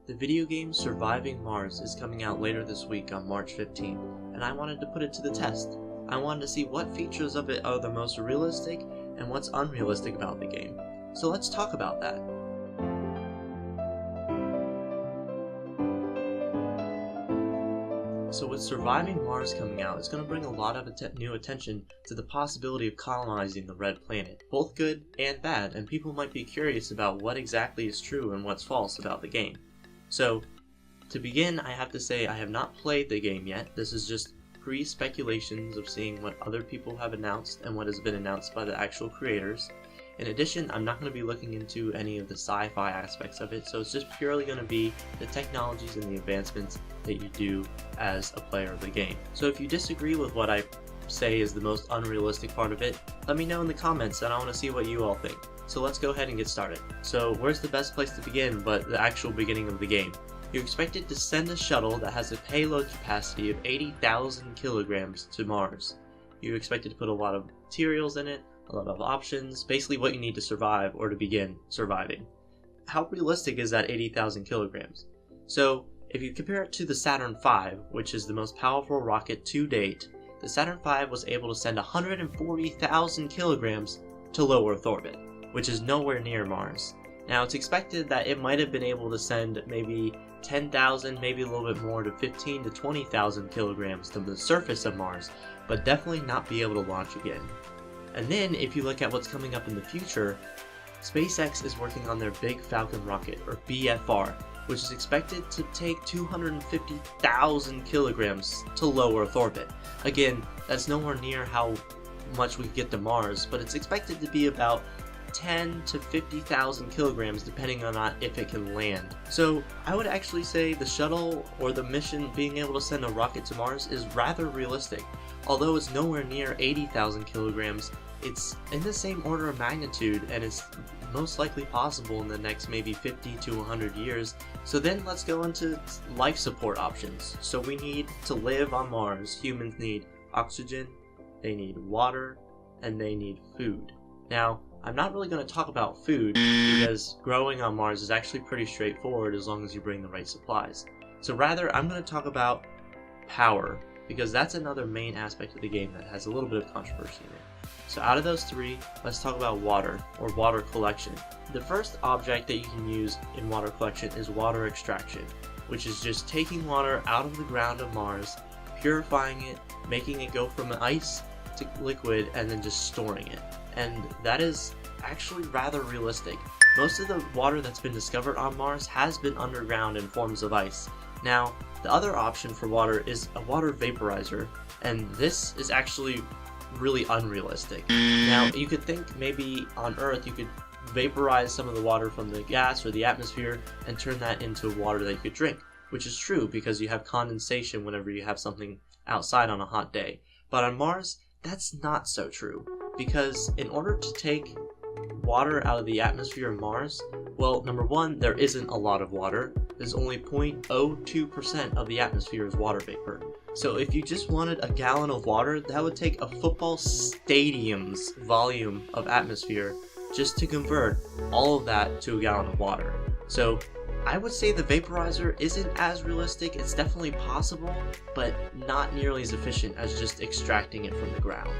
The video game Surviving Mars is coming out later this week on March 15th, and I wanted to put it to the test. I wanted to see what features of it are the most realistic and what's unrealistic about the game. So let's talk about that. So with Surviving Mars coming out, it's going to bring a lot of new attention to the possibility of colonizing the Red Planet, both good and bad, and people might be curious about what exactly is true and what's false about the game. So, to begin, I have to say I have not played the game yet. This is just pre-speculations of seeing what other people have announced and what has been announced by the actual creators. In addition, I'm not going to be looking into any of the sci-fi aspects of it, so it's just purely going to be the technologies and the advancements that you do as a player of the game. So if you disagree with what I say is the most unrealistic part of it, let me know in the comments and I want to see what you all think. So let's go ahead and get started. So where's the best place to begin but the actual beginning of the game? You're expected to send a shuttle that has a payload capacity of 80,000 kilograms to Mars. You're expected to put a lot of materials in it, a lot of options, basically what you need to survive or to begin surviving. How realistic is that 80,000 kilograms? So if you compare it to the Saturn V, which is the most powerful rocket to date, the Saturn V was able to send 140,000 kilograms to low Earth orbit, which is nowhere near Mars. Now it's expected that it might have been able to send maybe 10,000, maybe a little bit more to 15 to 20,000 kilograms to the surface of Mars, but definitely not be able to launch again. And then if you look at what's coming up in the future, SpaceX is working on their Big Falcon rocket, or BFR, which is expected to take 250,000 kilograms to low Earth orbit. Again, that's nowhere near how much we could get to Mars, but it's expected to be about 10 to 50,000 kilograms depending on if it can land. So I would actually say the shuttle or the mission being able to send a rocket to Mars is rather realistic. Although it's nowhere near 80,000 kilograms, it's in the same order of magnitude and it's most likely possible in the next maybe 50 to 100 years. So then let's go into life support options. So we need to live on Mars. Humans need oxygen, they need water, and they need food. Now, I'm not really going to talk about food because growing on Mars is actually pretty straightforward as long as you bring the right supplies. So rather, I'm going to talk about power because that's another main aspect of the game that has a little bit of controversy in it. So out of those three, let's talk about water, or water collection. The first object that you can use in water collection is water extraction, which is just taking water out of the ground of Mars, purifying it, making it go from ice to liquid, and then just storing it. And that is actually rather realistic. Most of the water that's been discovered on Mars has been underground in forms of ice. Now, the other option for water is a water vaporizer, and this is actually really unrealistic. Now, you could think maybe on Earth you could vaporize some of the water from the gas or the atmosphere and turn that into water that you could drink, which is true because you have condensation whenever you have something outside on a hot day. But on Mars, that's not so true, because in order to take water out of the atmosphere of Mars, well, number one, there isn't a lot of water. There's only 0.02% of the atmosphere is water vapor. So if you just wanted a gallon of water, that would take a football stadium's volume of atmosphere just to convert all of that to a gallon of water. So I would say the vaporizer isn't as realistic. It's definitely possible, but not nearly as efficient as just extracting it from the ground.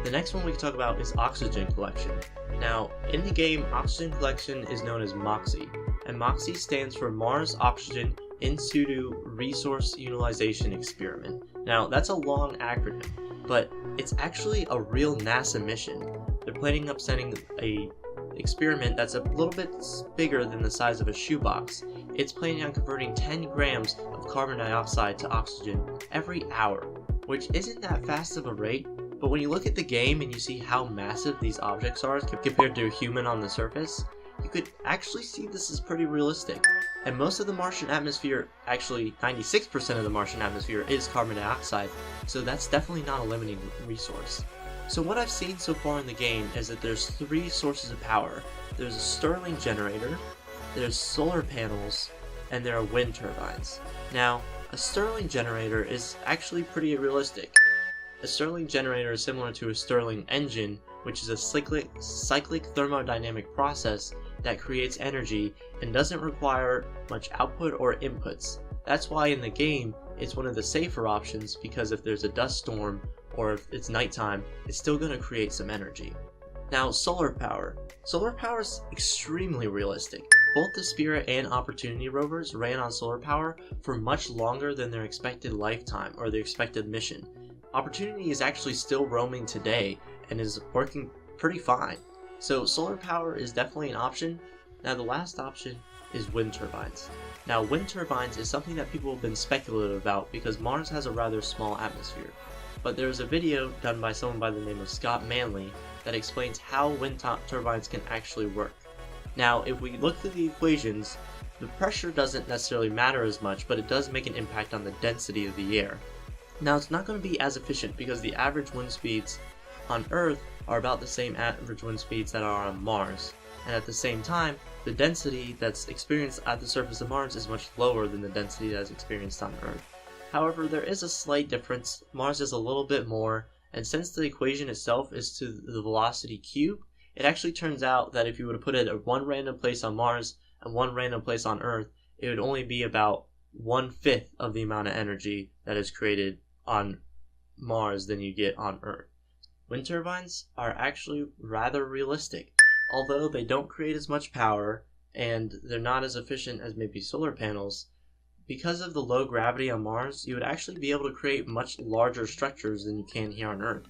The next one we can talk about is oxygen collection. Now, in the game, oxygen collection is known as MOXIE, and MOXIE stands for Mars Oxygen In Situ Resource Utilization Experiment. Now, that's a long acronym, but it's actually a real NASA mission. They're planning on sending a experiment that's a little bit bigger than the size of a shoebox. It's planning on converting 10 grams of carbon dioxide to oxygen every hour, which isn't that fast of a rate, but when you look at the game and you see how massive these objects are compared to a human on the surface, you could actually see this is pretty realistic. And most of the Martian atmosphere, actually 96% of the Martian atmosphere, is carbon dioxide, so that's definitely not a limiting resource. So what I've seen so far in the game is that there's three sources of power. There's a Stirling generator, there's solar panels, and there are wind turbines. Now, a Stirling generator is actually pretty realistic. A Stirling generator is similar to a Stirling engine, which is a cyclic thermodynamic process that creates energy and doesn't require much output or inputs. That's why in the game it's one of the safer options, because if there's a dust storm or if it's nighttime, it's still going to create some energy. Now, solar power. Solar power is extremely realistic. Both the Spirit and Opportunity rovers ran on solar power for much longer than their expected lifetime or their expected mission. Opportunity is actually still roaming today and is working pretty fine. So solar power is definitely an option. Now the last option is wind turbines. Now wind turbines is something that people have been speculative about because Mars has a rather small atmosphere. But there's a video done by someone by the name of Scott Manley that explains how wind turbines can actually work. Now if we look through the equations, the pressure doesn't necessarily matter as much, but it does make an impact on the density of the air. Now it's not going to be as efficient because the average wind speeds on Earth are about the same average wind speeds that are on Mars, and at the same time the density that's experienced at the surface of Mars is much lower than the density that's experienced on Earth. However, there is a slight difference. Mars is a little bit more, and since the equation itself is to the velocity cube, it actually turns out that if you were to put it at one random place on Mars and one random place on Earth, it would only be about 1/5 of the amount of energy that is created on Mars than you get on Earth. Wind turbines are actually rather realistic. Although they don't create as much power and they're not as efficient as maybe solar panels, because of the low gravity on Mars, you would actually be able to create much larger structures than you can here on Earth.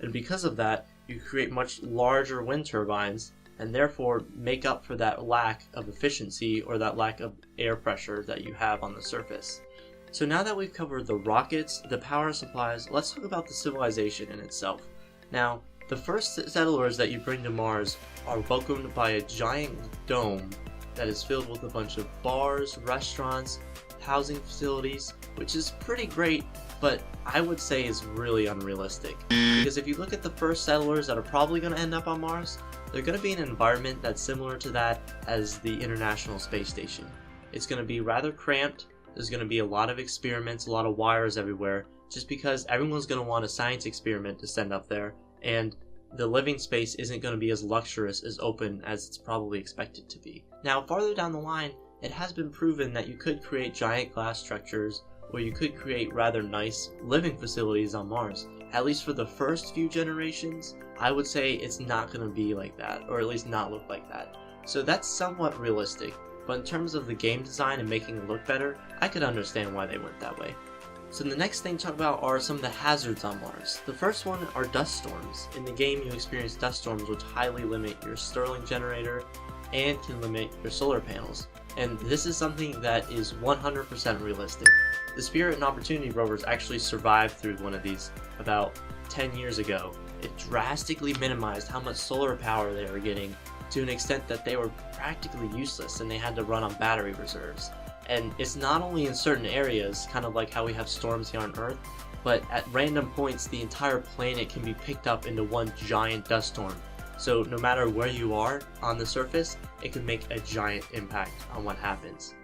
And because of that, you create much larger wind turbines and therefore make up for that lack of efficiency or that lack of air pressure that you have on the surface. So now that we've covered the rockets, the power supplies, let's talk about the civilization in itself. Now, the first settlers that you bring to Mars are welcomed by a giant dome that is filled with a bunch of bars, restaurants, housing facilities, which is pretty great, but I would say is really unrealistic. Because if you look at the first settlers that are probably going to end up on Mars, they're going to be in an environment that's similar to that as the International Space Station. It's going to be rather cramped, there's going to be a lot of experiments, a lot of wires everywhere, just because everyone's going to want a science experiment to send up there, and the living space isn't going to be as luxurious, as open as it's probably expected to be. Now, farther down the line, it has been proven that you could create giant glass structures, or you could create rather nice living facilities on Mars. At least for the first few generations, I would say it's not going to be like that, or at least not look like that. So that's somewhat realistic, but in terms of the game design and making it look better, I could understand why they went that way. So the next thing to talk about are some of the hazards on Mars. The first one are dust storms. In the game, you experience dust storms which highly limit your Stirling generator and can limit your solar panels. And this is something that is 100% realistic. The Spirit and Opportunity rovers actually survived through one of these about 10 years ago. It drastically minimized how much solar power they were getting to an extent that they were practically useless and they had to run on battery reserves. And it's not only in certain areas, kind of like how we have storms here on Earth, but at random points the entire planet can be picked up into one giant dust storm. So no matter where you are on the surface, it can make a giant impact on what happens.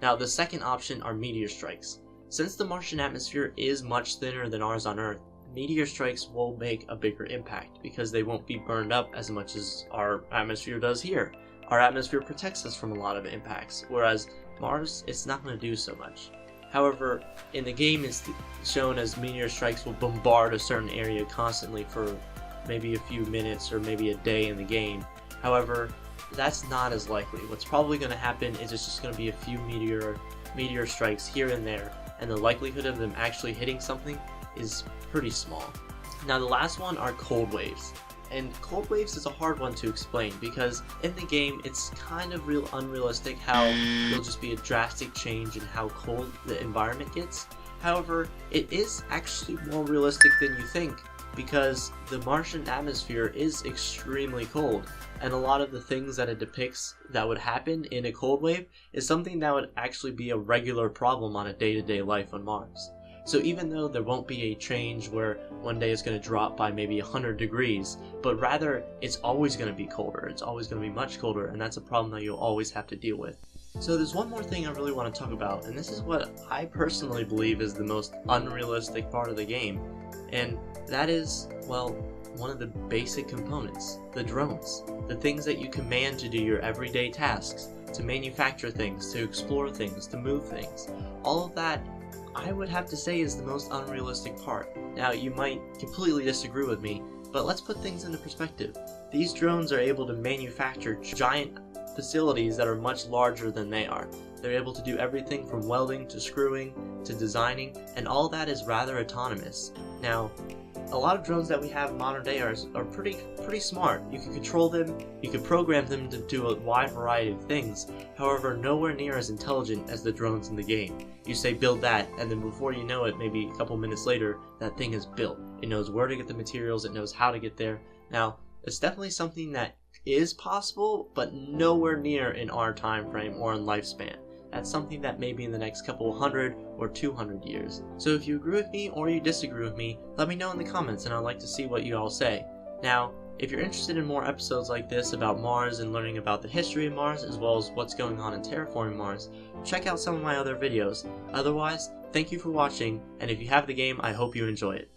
Now the second option are meteor strikes. Since the Martian atmosphere is much thinner than ours on Earth, meteor strikes will make a bigger impact because they won't be burned up as much as our atmosphere does here. Our atmosphere protects us from a lot of impacts, whereas Mars, it's not going to do so much. However, in the game it's shown as meteor strikes will bombard a certain area constantly for maybe a few minutes or maybe a day in the game. However, that's not as likely. What's probably going to happen is it's just going to be a few meteor strikes here and there, and the likelihood of them actually hitting something is pretty small. Now the last one are cold waves. And cold waves is a hard one to explain because in the game it's kind of unrealistic how there'll just be a drastic change in how cold the environment gets. However, it is actually more realistic than you think because the Martian atmosphere is extremely cold, and a lot of the things that it depicts that would happen in a cold wave is something that would actually be a regular problem on a day-to-day life on Mars. So even though there won't be a change where one day it's going to drop by maybe 100 degrees, but rather it's always going to be colder, it's always going to be much colder, and that's a problem that you'll always have to deal with. So there's one more thing I really want to talk about, and this is what I personally believe is the most unrealistic part of the game, and that is, well, one of the basic components, the drones. The things that you command to do your everyday tasks, to manufacture things, to explore things, to move things. All of that, I would have to say, is the most unrealistic part. Now, you might completely disagree with me, but let's put things into perspective. These drones are able to manufacture giant facilities that are much larger than they are. They're able to do everything from welding to screwing to designing, and all that is rather autonomous. Now, a lot of drones that we have in modern day are pretty smart. You can control them, you can program them to do a wide variety of things, however nowhere near as intelligent as the drones in the game. You say build that, and then before you know it, maybe a couple minutes later, that thing is built. It knows where to get the materials, it knows how to get there. Now, it's definitely something that is possible, but nowhere near in our time frame or in lifespan. That's something that maybe in the next couple 100 or 200 years. So if you agree with me or you disagree with me, let me know in the comments and I'd like to see what you all say. Now, if you're interested in more episodes like this about Mars and learning about the history of Mars as well as what's going on in terraforming Mars, check out some of my other videos. Otherwise, thank you for watching, and if you have the game, I hope you enjoy it.